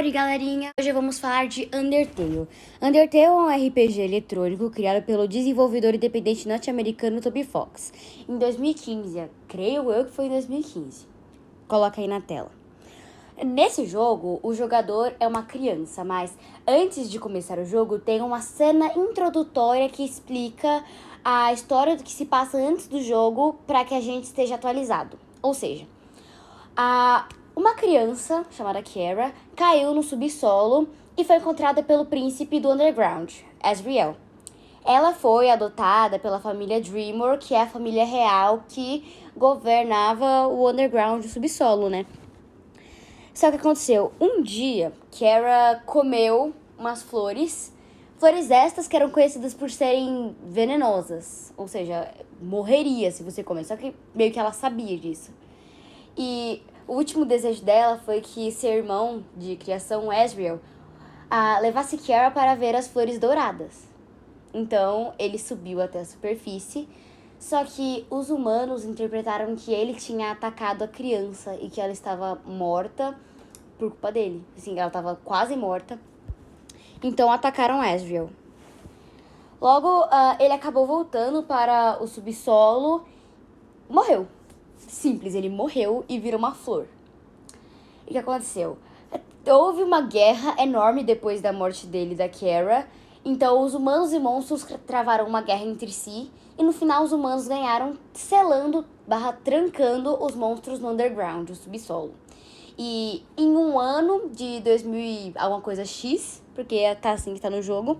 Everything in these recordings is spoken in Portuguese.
Howdy, galerinha! Hoje vamos falar de Undertale. Undertale é um RPG eletrônico criado pelo desenvolvedor independente norte-americano Toby Fox em 2015. Creio eu que foi em 2015. Coloca aí na tela. Nesse jogo, o jogador é uma criança, mas antes de começar o jogo, tem uma cena introdutória que explica a história do que se passa antes do jogo para que a gente esteja atualizado. Ou seja, uma criança chamada Kara caiu no subsolo e foi encontrada pelo príncipe do Underground, Asriel. Ela foi adotada pela família Dreamor, que é a família real que governava o Underground, o subsolo, né? Só que aconteceu, um dia, Kara comeu umas flores estas que eram conhecidas por serem venenosas, ou seja, morreria se você comer, só que meio que ela sabia disso. E o último desejo dela foi que seu irmão de criação, Asriel, levasse Kara para ver as flores douradas. Então, ele subiu até a superfície, só que os humanos interpretaram que ele tinha atacado a criança e que ela estava morta por culpa dele. Assim, ela estava quase morta. Então, atacaram Asriel. Logo, ele acabou voltando para o subsolo, morreu. Simples, ele morreu e virou uma flor. E o que aconteceu? Houve uma guerra enorme depois da morte dele e da Kara. Então, os humanos e monstros travaram uma guerra entre si. E no final, os humanos ganharam, selando, trancando os monstros no underground, o subsolo. E em um ano de 2000 e alguma coisa X, porque tá assim que tá no jogo,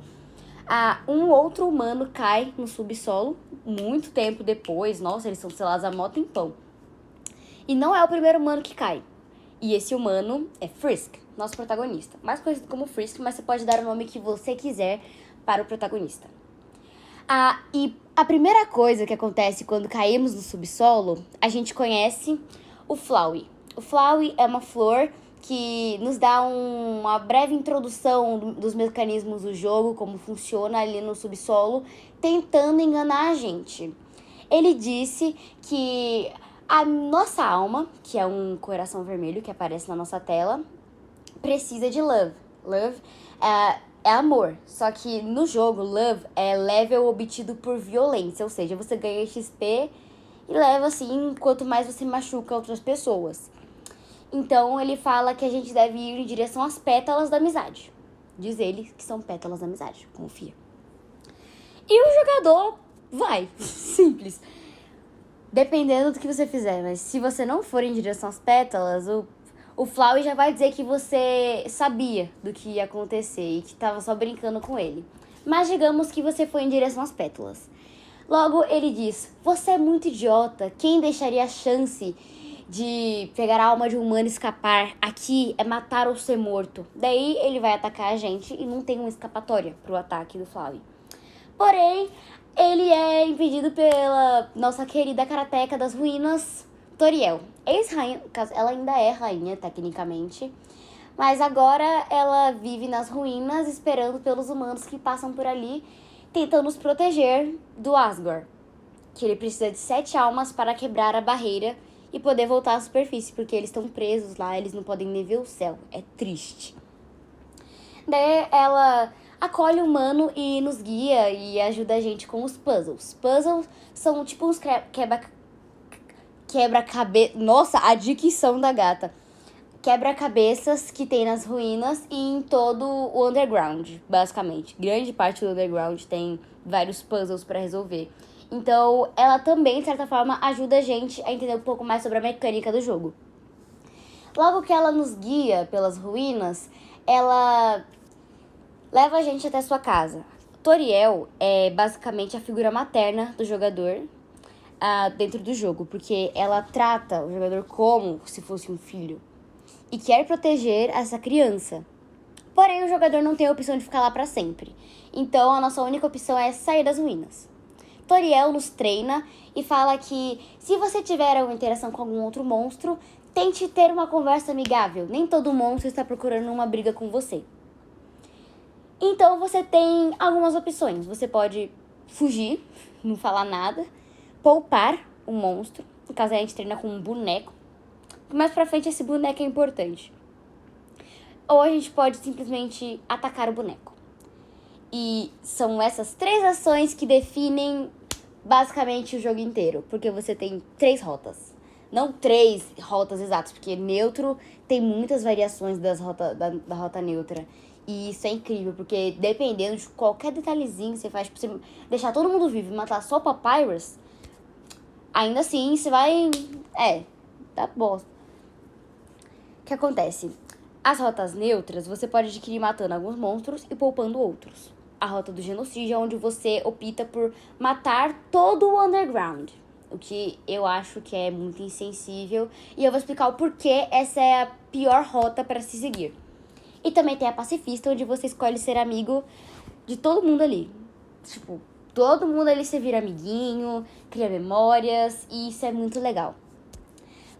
um outro humano cai no subsolo, muito tempo depois. Nossa, eles são selados há mó tempão. E não é o primeiro humano que cai. E esse humano é Frisk, nosso protagonista. Mais conhecido como Frisk, mas você pode dar o nome que você quiser para o protagonista. E a primeira coisa que acontece quando caímos no subsolo, a gente conhece o Flowey. O Flowey é uma flor que nos dá uma breve introdução dos mecanismos do jogo, como funciona ali no subsolo, tentando enganar a gente. Ele disse que a nossa alma, que é um coração vermelho que aparece na nossa tela, precisa de love. Love é amor. Só que no jogo, love é level obtido por violência. Ou seja, você ganha XP e leva assim, quanto mais você machuca outras pessoas. Então, ele fala que a gente deve ir em direção às pétalas da amizade. Diz ele que são pétalas da amizade. Confia. E o jogador vai. Simples. Dependendo do que você fizer, mas se você não for em direção às pétalas, o Flowey já vai dizer que você sabia do que ia acontecer e que tava só brincando com ele. Mas digamos que você foi em direção às pétalas. Logo, ele diz, você é muito idiota, quem deixaria a chance de pegar a alma de um humano e escapar aqui é matar ou ser morto. Daí ele vai atacar a gente e não tem uma escapatória pro ataque do Flowey. Porém, ele é impedido pela nossa querida karateca das ruínas, Toriel. Ex-rainha, ela ainda é rainha, tecnicamente. Mas agora ela vive nas ruínas, esperando pelos humanos que passam por ali, tentando nos proteger do Asgore. Que ele precisa de 7 almas para quebrar a barreira e poder voltar à superfície, porque eles estão presos lá, eles não podem nem ver o céu. É triste. Daí ela acolhe o humano e nos guia e ajuda a gente com os puzzles. Puzzles são tipo uns quebra-cabeça... Nossa, a dicção da gata. Quebra-cabeças que tem nas ruínas e em todo o underground, basicamente. Grande parte do underground tem vários puzzles para resolver. Então, ela também, de certa forma, ajuda a gente a entender um pouco mais sobre a mecânica do jogo. Logo que ela nos guia pelas ruínas, ela leva a gente até sua casa. Toriel é basicamente a figura materna do jogador dentro do jogo, porque ela trata o jogador como se fosse um filho e quer proteger essa criança. Porém, o jogador não tem a opção de ficar lá para sempre. Então, a nossa única opção é sair das ruínas. Toriel nos treina e fala que se você tiver uma interação com algum outro monstro, tente ter uma conversa amigável. Nem todo monstro está procurando uma briga com você. Então, você tem algumas opções. Você pode fugir, não falar nada, poupar o monstro. No caso, a gente treina com um boneco. Mais pra frente, esse boneco é importante. ou a gente pode simplesmente atacar o boneco. E são essas 3 ações que definem basicamente o jogo inteiro, porque você tem 3 rotas. Não 3 rotas exatas, porque neutro tem muitas variações da rota neutra. E isso é incrível, porque dependendo de qualquer detalhezinho que você faz, tipo, você deixar todo mundo vivo e matar só Papyrus, ainda assim você vai... dá bosta. O que acontece? As rotas neutras você pode adquirir matando alguns monstros e poupando outros. A rota do genocídio é onde você opta por matar todo o underground, o que eu acho que é muito insensível, e eu vou explicar o porquê essa é a pior rota para se seguir. E também tem a pacifista, onde você escolhe ser amigo de todo mundo ali. Tipo, todo mundo ali você vira amiguinho, cria memórias, e isso é muito legal.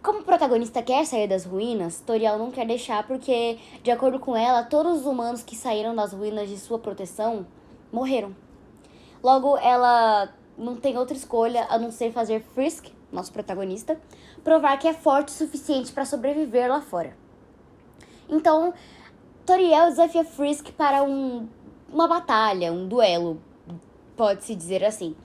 Como o protagonista quer sair das ruínas, Toriel não quer deixar porque, de acordo com ela, todos os humanos que saíram das ruínas de sua proteção morreram. Logo, ela não tem outra escolha a não ser fazer Frisk, nosso protagonista, provar que é forte o suficiente para sobreviver lá fora. Então, Toriel desafia Frisk para uma batalha, um duelo, pode-se dizer assim.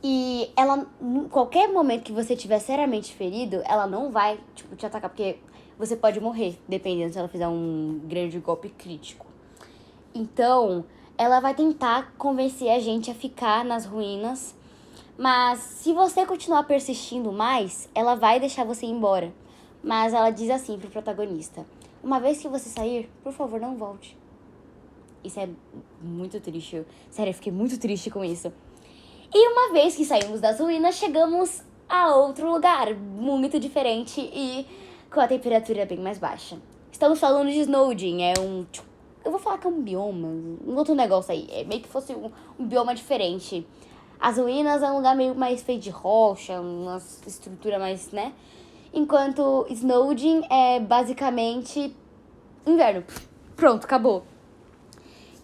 E ela, em qualquer momento que você estiver seriamente ferido, ela não vai, te atacar, porque você pode morrer, dependendo se ela fizer um grande golpe crítico. Então, ela vai tentar convencer a gente a ficar nas ruínas, mas se você continuar persistindo mais, ela vai deixar você ir embora. Mas ela diz assim pro protagonista: uma vez que você sair, por favor, não volte. Isso é muito triste. Sério, eu fiquei muito triste com isso. E uma vez que saímos das ruínas, chegamos a outro lugar muito diferente e com a temperatura bem mais baixa. Estamos falando de Snowdin, eu vou falar que é um bioma, um outro negócio aí. É meio que fosse um bioma diferente. As ruínas é um lugar meio mais feito de rocha, uma estrutura mais, né? Enquanto Snowdin é basicamente inverno. Pronto, acabou.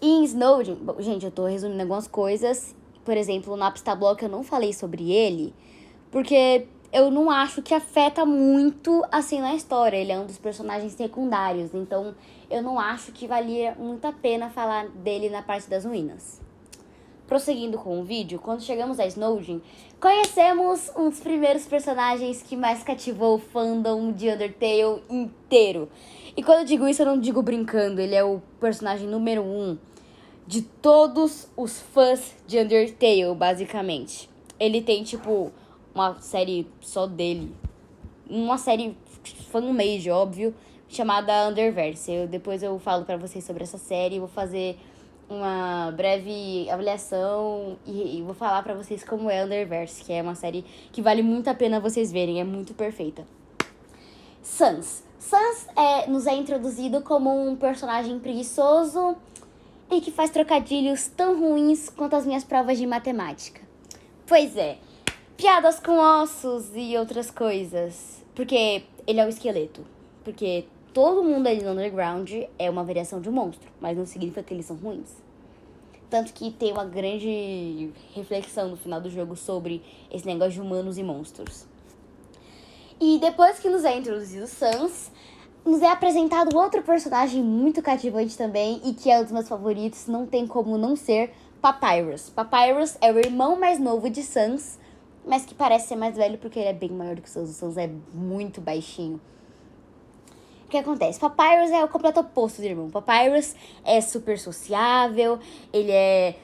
E em Snowdin, bom, gente, eu tô resumindo algumas coisas. Por exemplo, o Napstablock eu não falei sobre ele, porque eu não acho que afeta muito assim na história. Ele é um dos personagens secundários, então eu não acho que valia muito a pena falar dele na parte das ruínas. Prosseguindo com o vídeo, quando chegamos a Snowdin, conhecemos um dos primeiros personagens que mais cativou o fandom de Undertale inteiro. E quando eu digo isso, eu não digo brincando, ele é o personagem número 1 de todos os fãs de Undertale, basicamente. Ele tem, tipo, uma série só dele. Uma série fan-made, óbvio, chamada Underverse. Depois eu falo pra vocês sobre essa série, vou fazer uma breve avaliação e vou falar pra vocês como é Underverse, que é uma série que vale muito a pena vocês verem, é muito perfeita. Sans nos é introduzido como um personagem preguiçoso e que faz trocadilhos tão ruins quanto as minhas provas de matemática. Pois é, piadas com ossos e outras coisas, porque ele é um esqueleto, porque todo mundo ali no Underground é uma variação de um monstro, mas não significa que eles são ruins. Tanto que tem uma grande reflexão no final do jogo sobre esse negócio de humanos e monstros. E depois que nos é introduzido Sans, nos é apresentado outro personagem muito cativante também e que é um dos meus favoritos, não tem como não ser Papyrus. Papyrus é o irmão mais novo de Sans, mas que parece ser mais velho porque ele é bem maior do que o Sans. O Sans é muito baixinho. O que acontece? Papyrus é o completo oposto do irmão. Papyrus é super sociável, ele é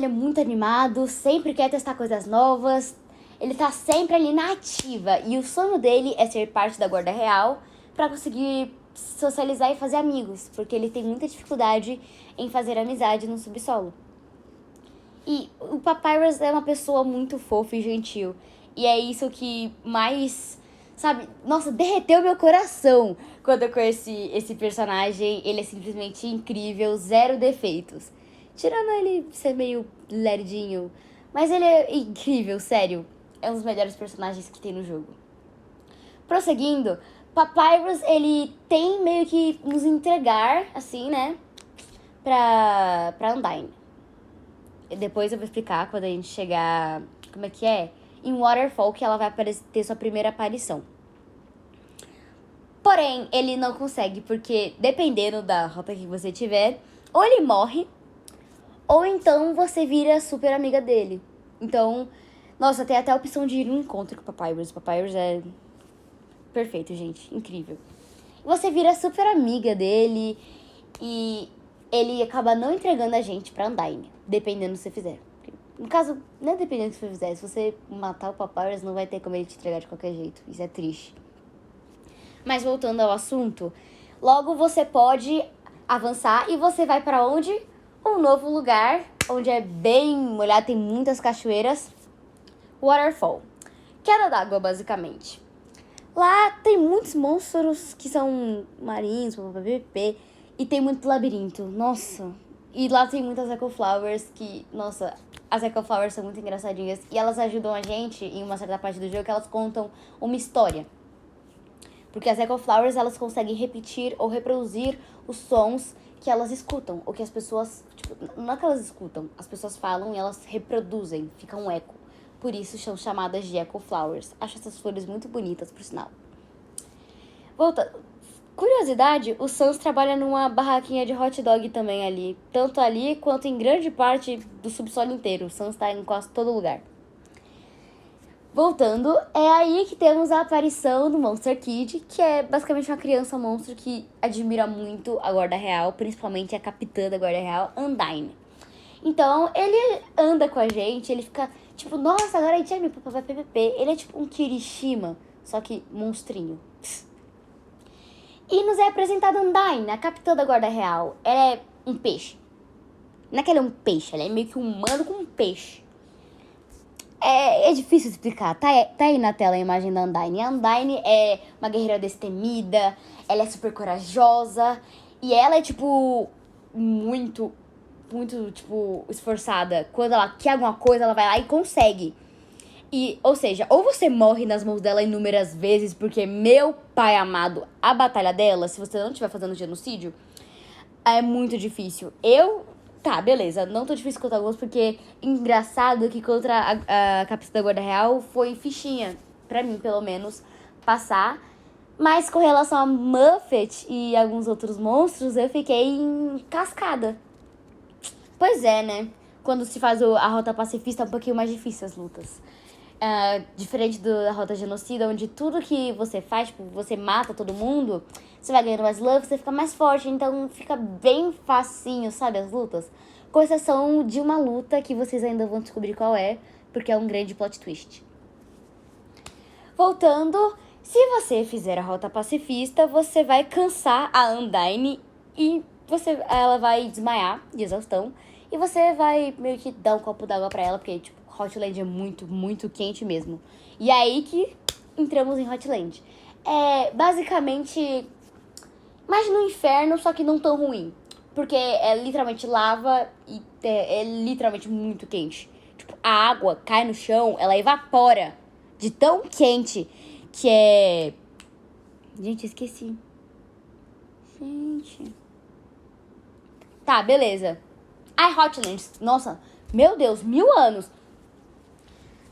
muito animado, sempre quer testar coisas novas, ele tá sempre ali na ativa. E o sonho dele é ser parte da Guarda Real pra conseguir socializar e fazer amigos, porque ele tem muita dificuldade em fazer amizade no subsolo. E o Papyrus é uma pessoa muito fofa e gentil. E é isso que mais, sabe, nossa, derreteu meu coração quando eu conheci esse personagem. Ele é simplesmente incrível, 0 defeitos. Tirando ele ser meio lerdinho. Mas ele é incrível, sério. É um dos melhores personagens que tem no jogo. Prosseguindo, Papyrus, ele tem meio que nos entregar, assim, né, pra Undyne. Depois eu vou explicar quando a gente chegar, como é que é? Em Waterfall, que ela vai ter sua primeira aparição. Porém, ele não consegue, porque dependendo da rota que você tiver, ou ele morre, ou então você vira super amiga dele. Então, nossa, tem até a opção de ir no encontro com o Papyrus. O Papyrus é perfeito, gente. Incrível. Você vira super amiga dele e ele acaba não entregando a gente pra Undyne, dependendo do que você fizer. No caso, não é dependendo do que você fizer. Se você matar o Papyrus, não vai ter como ele te entregar de qualquer jeito. Isso é triste. Mas voltando ao assunto, logo você pode avançar e você vai pra onde? Um novo lugar, onde é bem molhado, tem muitas cachoeiras. Waterfall. Queda d'água, basicamente. Lá tem muitos monstros que são marinhos, PVP, e tem muito labirinto. Nossa. E lá tem muitas Ecoflowers que, nossa, as Ecoflowers são muito engraçadinhas. E elas ajudam a gente em uma certa parte do jogo que elas contam uma história. Porque as Ecoflowers, elas conseguem repetir ou reproduzir os sons que elas escutam. Ou que as pessoas, tipo, não é que elas escutam, as pessoas falam e elas reproduzem, fica um eco. Por isso são chamadas de Ecoflowers. Acho essas flores muito bonitas, por sinal. Voltando. Curiosidade, o Sans trabalha numa barraquinha de hot dog também ali. Tanto ali quanto em grande parte do subsolo inteiro. O Sans tá em quase todo lugar. Voltando, é aí que temos a aparição do Monster Kid, que é basicamente uma criança monstro que admira muito a Guarda Real, principalmente a capitã da Guarda Real, Undyne. Então, ele anda com a gente, ele fica tipo, nossa, agora a gente é meu papai PVP. Ele é tipo um Kirishima, só que monstrinho. E nos é apresentada Undyne, a capitã da Guarda Real. Ela é um peixe. Não é que ela é um peixe, ela é meio que um humano com um peixe. É difícil explicar. Tá aí na tela a imagem da Undyne. A Undyne é uma guerreira destemida, ela é super corajosa. E ela é, tipo, muito, tipo, esforçada. Quando ela quer alguma coisa, ela vai lá e consegue. E, ou seja, ou você morre nas mãos dela inúmeras vezes, porque, meu pai amado, a batalha dela, se você não estiver fazendo genocídio, é muito difícil. Tá, beleza, não tô difícil contra alguns, porque engraçado que contra a capitã da Guarda Real foi fichinha, pra mim, pelo menos, passar. Mas com relação a Muffet e alguns outros monstros, eu fiquei encascada. Pois é, né? Quando se faz a rota pacifista, é um pouquinho mais difícil as lutas. Diferente da rota genocida, onde tudo que você faz, tipo, você mata todo mundo, você vai ganhando mais love, você fica mais forte, então fica bem facinho, sabe, as lutas. Com exceção de uma luta que vocês ainda vão descobrir qual é, porque é um grande plot twist. Voltando, se você fizer a rota pacifista, você vai cansar a Undyne e ela vai desmaiar de exaustão. E você vai meio que dar um copo d'água pra ela, porque, tipo, Hotland é muito, muito quente mesmo. E é aí que entramos em Hotland. É basicamente mais no inferno, só que não tão ruim. Porque é literalmente lava e é literalmente muito quente. Tipo, a água cai no chão, ela evapora de tão quente que é... Gente, esqueci. Gente... Tá, beleza. Ai, Hotlands. Nossa, meu Deus, 1000 anos.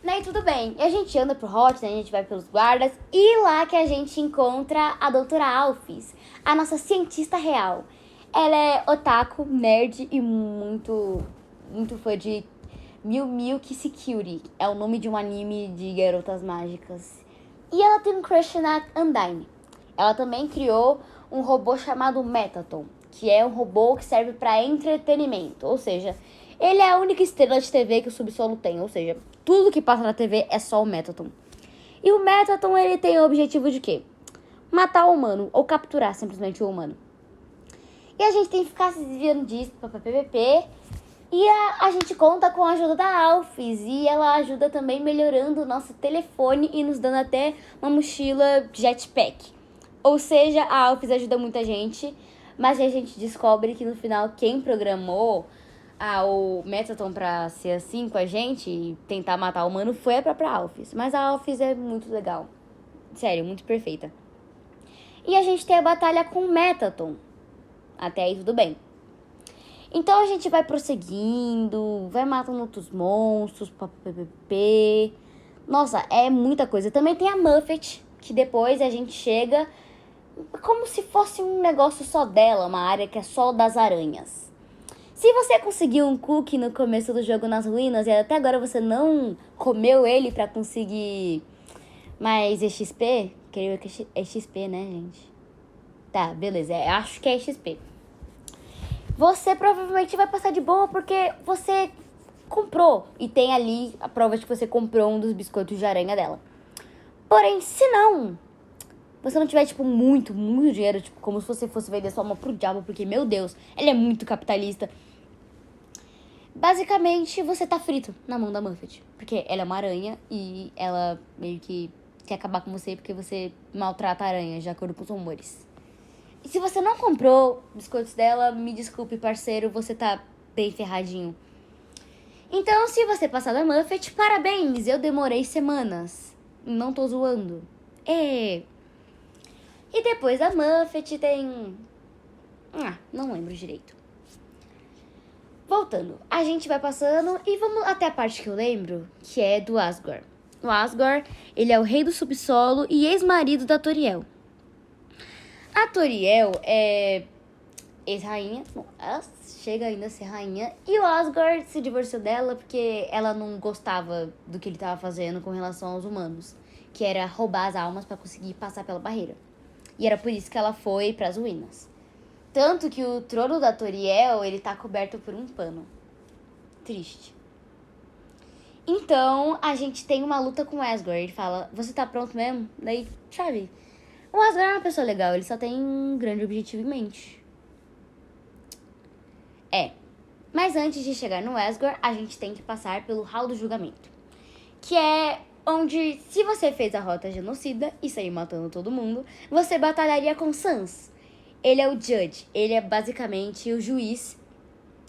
Né, tudo bem. E a gente anda pro Hotland, a gente vai pelos guardas. E lá que a gente encontra a doutora Alphys, a nossa cientista real. Ela é otaku, nerd e muito, muito fã de Milk Security. É o nome de um anime de garotas mágicas. E ela tem um crush na Undyne. Ela também criou um robô chamado Metaton, que é um robô que serve para entretenimento. Ou seja, ele é a única estrela de TV que o subsolo tem. Ou seja, tudo que passa na TV é só o Metaton. E o Metaton, ele tem o objetivo de quê? Matar o humano, ou capturar simplesmente o humano. E a gente tem que ficar se desviando disso para PVP. E a gente conta com a ajuda da Alphys. E ela ajuda também melhorando o nosso telefone e nos dando até uma mochila jetpack. Ou seja, a Alphys ajuda muita gente. Mas a gente descobre que no final quem programou o Metaton pra ser assim com a gente e tentar matar o humano foi a própria Alphys. Mas a Alphys é muito legal. Sério, muito perfeita. E a gente tem a batalha com o Metaton. Até aí tudo bem. Então a gente vai prosseguindo, vai matando outros monstros, Nossa, é muita coisa. Também tem a Muffet, que depois a gente chega como se fosse um negócio só dela, uma área que é só das aranhas. Se você conseguiu um cookie no começo do jogo nas ruínas e até agora você não comeu ele pra conseguir mais EXP, creio que é XP, né, gente? Tá, beleza, acho que é XP. Você provavelmente vai passar de boa porque você comprou. E tem ali a prova de que você comprou um dos biscoitos de aranha dela. Porém, se não, você não tiver, tipo, muito dinheiro, tipo, como se você fosse vender sua alma pro diabo, porque, meu Deus, ele é muito capitalista. Basicamente, você tá frito na mão da Muffet. Porque ela é uma aranha e ela meio que quer acabar com você porque você maltrata a aranha, de acordo com os rumores. E se você não comprou biscoitos dela, me desculpe, parceiro, você tá bem ferradinho. Então, se você passar da Muffet, parabéns, eu demorei semanas. Não tô zoando. E depois da Muffet tem... não lembro direito. Voltando, a gente vai passando e vamos até a parte que eu lembro, que é do Asgore. O Asgore, ele é o rei do subsolo e ex-marido da Toriel. A Toriel é ex-rainha, bom, ela chega ainda a ser rainha, e o Asgore se divorciou dela porque ela não gostava do que ele estava fazendo com relação aos humanos, que era roubar as almas para conseguir passar pela barreira. E era por isso que ela foi para as ruínas. Tanto que o trono da Toriel, ele tá coberto por um pano. Triste. Então, a gente tem uma luta com o Asgore. Ele fala, você tá pronto mesmo? Daí, sabe? O Asgore é uma pessoa legal, ele só tem um grande objetivo em mente. Mas antes de chegar no Asgore, a gente tem que passar pelo Hall do Julgamento. Que é onde, se você fez a rota genocida e sair matando todo mundo, você batalharia com Sans. Ele é o judge, ele é basicamente o juiz.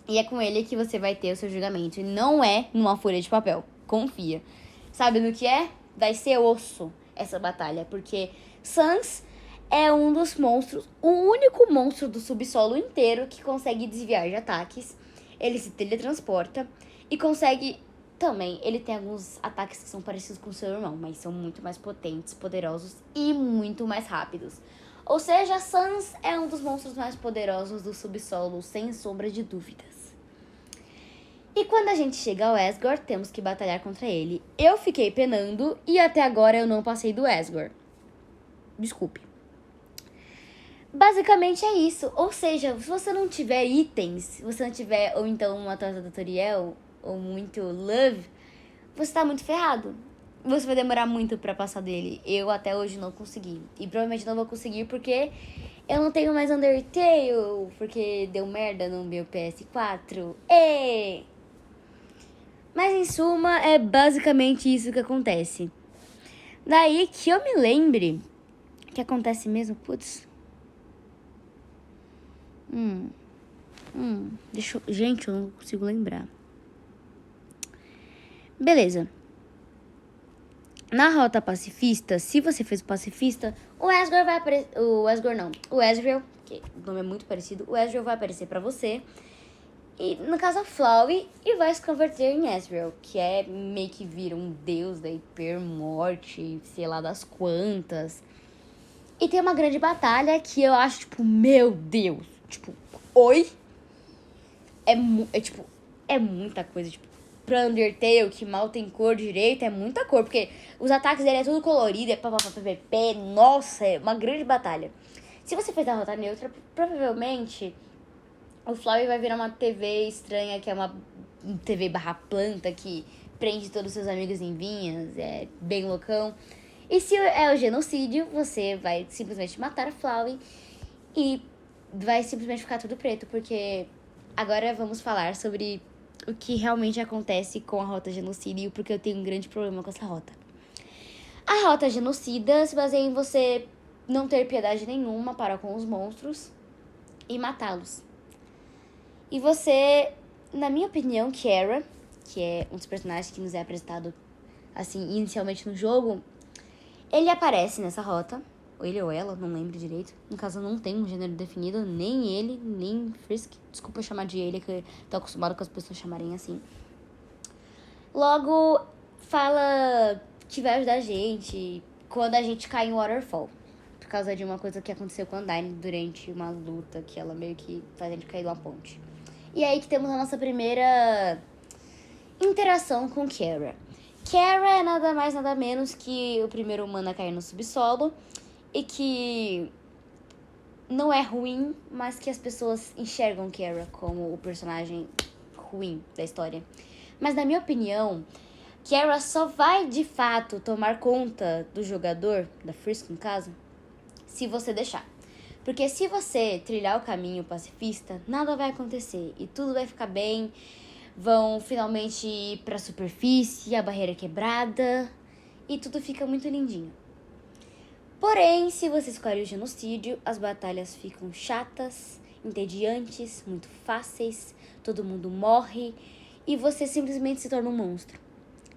E é com ele que você vai ter o seu julgamento. E não é numa folha de papel, confia. Sabe no que é? Vai ser osso essa batalha, porque Sans é um dos monstros, o único monstro do subsolo inteiro que consegue desviar de ataques. Ele se teletransporta e consegue... Também, ele tem alguns ataques que são parecidos com o seu irmão, mas são muito mais potentes, poderosos e muito mais rápidos. Ou seja, Sans é um dos monstros mais poderosos do subsolo, sem sombra de dúvidas. E quando a gente chega ao Asgore, temos que batalhar contra ele. Eu fiquei penando e até agora eu não passei do Asgore. Desculpe. Basicamente é isso. Ou seja, se você não tiver itens, se você não tiver ou então uma torta da Toriel ou muito love, você tá muito ferrado. Você vai demorar muito pra passar dele. Eu até hoje não consegui. E provavelmente não vou conseguir porque eu não tenho mais Undertale. Porque deu merda no meu PS4. Mas em suma, é basicamente isso que acontece. Daí que eu me lembre que acontece mesmo, putz. Gente, eu não consigo lembrar. Beleza. Na rota pacifista, se você fez o pacifista, o Asgore vai aparecer... O Asgore não. O Ezreal, que o nome é muito parecido. O Ezreal vai aparecer pra você. E no caso a Flowey, e vai se converter em Ezreal, que é meio que vira um deus da hipermorte, sei lá das quantas. E tem uma grande batalha que eu acho, tipo, meu Deus. Tipo, oi? É muita coisa, tipo, pra Undertale, que mal tem cor direito, é muita cor, porque os ataques dele é tudo colorido, é PVP, nossa, é uma grande batalha. Se você fez a rota neutra, provavelmente o Flowey vai virar uma TV estranha, que é uma TV barra planta, que prende todos os seus amigos em vinhas, é bem loucão. E se é o genocídio, você vai simplesmente matar a Flowey e vai simplesmente ficar tudo preto, porque agora vamos falar sobre o que realmente acontece com a rota genocida e o porquê eu tenho um grande problema com essa rota. A rota genocida se baseia em você não ter piedade nenhuma para com os monstros e matá-los. E você, na minha opinião, Kara, que é um dos personagens que nos é apresentado assim inicialmente no jogo, ele aparece nessa rota. Ou ele ou ela, não lembro direito. No caso, não tem um gênero definido. Nem ele, nem Frisk. Desculpa chamar de ele, que eu tô acostumado com as pessoas chamarem assim. Logo, fala que vai ajudar a gente quando a gente cai em Waterfall. causa de uma coisa que aconteceu com a Undyne durante uma luta que ela meio que faz ele cair de uma ponte. E aí que temos a nossa primeira interação com Kara. Kara é nada mais nada menos que o primeiro humano a cair no subsolo e que não é ruim, mas que as pessoas enxergam Kara como o personagem ruim da história. Mas na minha opinião, Kara só vai de fato tomar conta do jogador, da Frisk no caso, se você deixar. Porque se você trilhar o caminho pacifista, nada vai acontecer e tudo vai ficar bem. Vão finalmente ir pra superfície, a barreira quebrada e tudo fica muito lindinho. Porém, se você escolhe o genocídio, as batalhas ficam chatas, entediantes, muito fáceis, todo mundo morre e você simplesmente se torna um monstro.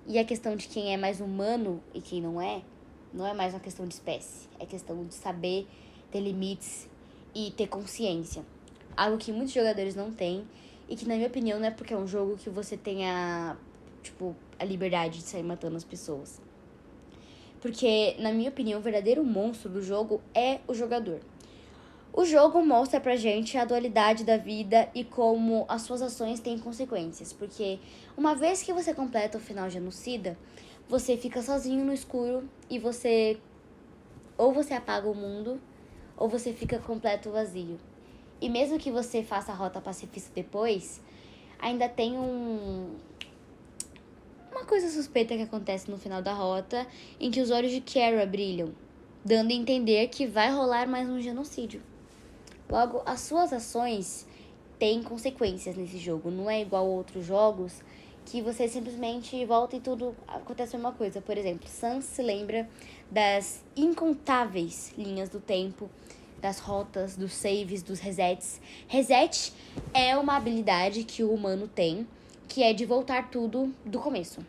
E a questão de quem é mais humano e quem não é mais uma questão de espécie, é questão de saber ter limites e ter consciência. Algo que muitos jogadores não têm e que, na minha opinião, não é porque é um jogo que você tenha, a liberdade de sair matando as pessoas. Porque, na minha opinião, o verdadeiro monstro do jogo é o jogador. O jogo mostra pra gente a dualidade da vida e como as suas ações têm consequências. Porque uma vez que você completa o final genocida, você fica sozinho no escuro e ou você apaga o mundo ou você fica completo vazio. E mesmo que você faça a rota pacifista depois, ainda tem uma coisa suspeita que acontece no final da rota, em que os olhos de Kara brilham, dando a entender que vai rolar mais um genocídio. Logo, as suas ações têm consequências nesse jogo. Não é igual a outros jogos que você simplesmente volta e tudo acontece a mesma coisa. Por exemplo, Sans se lembra das incontáveis linhas do tempo, das rotas, dos saves, dos resets. Reset é uma habilidade que o humano tem, que é de voltar tudo do começo.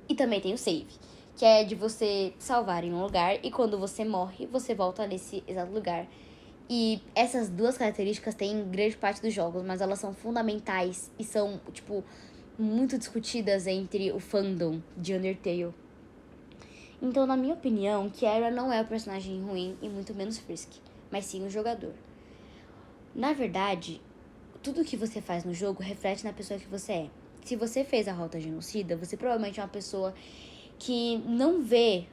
E também tem o save, que é de você salvar em um lugar e quando você morre, você volta nesse exato lugar. E essas duas características têm em grande parte dos jogos, mas elas são fundamentais e são, muito discutidas entre o fandom de Undertale. Então, na minha opinião, Kara não é o personagem ruim e muito menos Frisk, mas sim o jogador. Na verdade, tudo que você faz no jogo reflete na pessoa que você é. Se você fez a rota genocida, você provavelmente é uma pessoa que não vê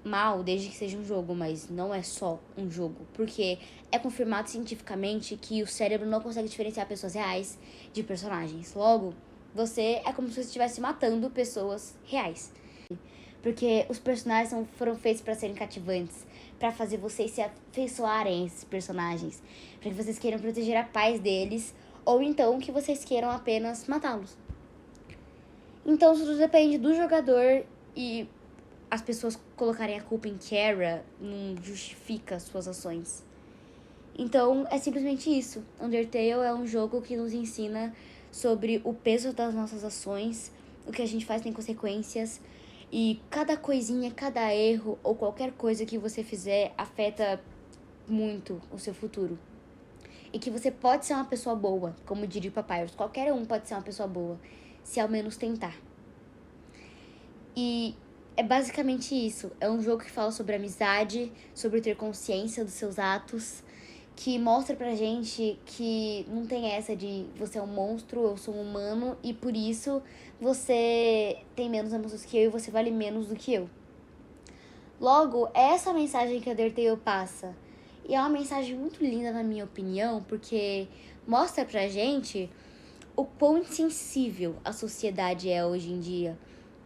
mal desde que seja um jogo, mas não é só um jogo, porque é confirmado cientificamente que o cérebro não consegue diferenciar pessoas reais de personagens. Logo, você é como se você estivesse matando pessoas reais. Porque os personagens foram feitos para serem cativantes, para fazer vocês se afeiçoarem a esses personagens, para que vocês queiram proteger a paz deles, ou então que vocês queiram apenas matá-los. Então, tudo depende do jogador e as pessoas colocarem a culpa em Kara não justifica suas ações. Então, é simplesmente isso. Undertale é um jogo que nos ensina sobre o peso das nossas ações, o que a gente faz tem consequências, e cada coisinha, cada erro ou qualquer coisa que você fizer afeta muito o seu futuro. E que você pode ser uma pessoa boa, como diria o Papyrus. Qualquer um pode ser uma pessoa boa, se ao menos tentar. E é basicamente isso. É um jogo que fala sobre amizade, sobre ter consciência dos seus atos, que mostra pra gente que não tem essa de você é um monstro, eu sou um humano, e por isso você tem menos emoções que eu e você vale menos do que eu. Logo, é essa mensagem que a Undertale passa. E é uma mensagem muito linda, na minha opinião, porque mostra pra gente o quão insensível a sociedade é hoje em dia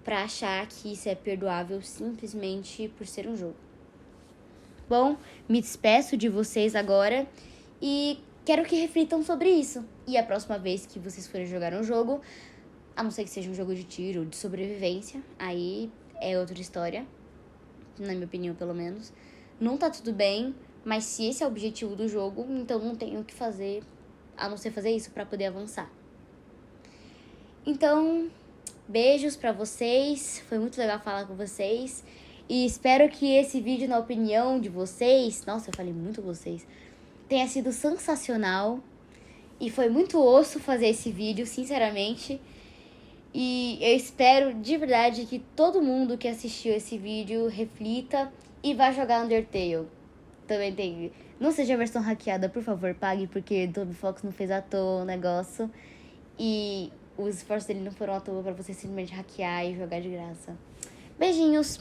pra achar que isso é perdoável simplesmente por ser um jogo. Bom, me despeço de vocês agora e quero que reflitam sobre isso. E a próxima vez que vocês forem jogar um jogo, a não ser que seja um jogo de tiro ou de sobrevivência, aí é outra história, na minha opinião pelo menos. Não tá tudo bem, mas se esse é o objetivo do jogo, então não tenho o que fazer a não ser fazer isso pra poder avançar. Então, beijos pra vocês, foi muito legal falar com vocês. E espero que esse vídeo, na opinião de vocês, nossa, eu falei muito vocês, tenha sido sensacional. E foi muito osso fazer esse vídeo, sinceramente. E eu espero de verdade que todo mundo que assistiu esse vídeo reflita e vá jogar Undertale. Também tem. Não seja a versão hackeada, por favor, pague, porque Toby Fox não fez à toa o negócio. E os esforços dele não foram à toa pra você simplesmente hackear e jogar de graça. Beijinhos!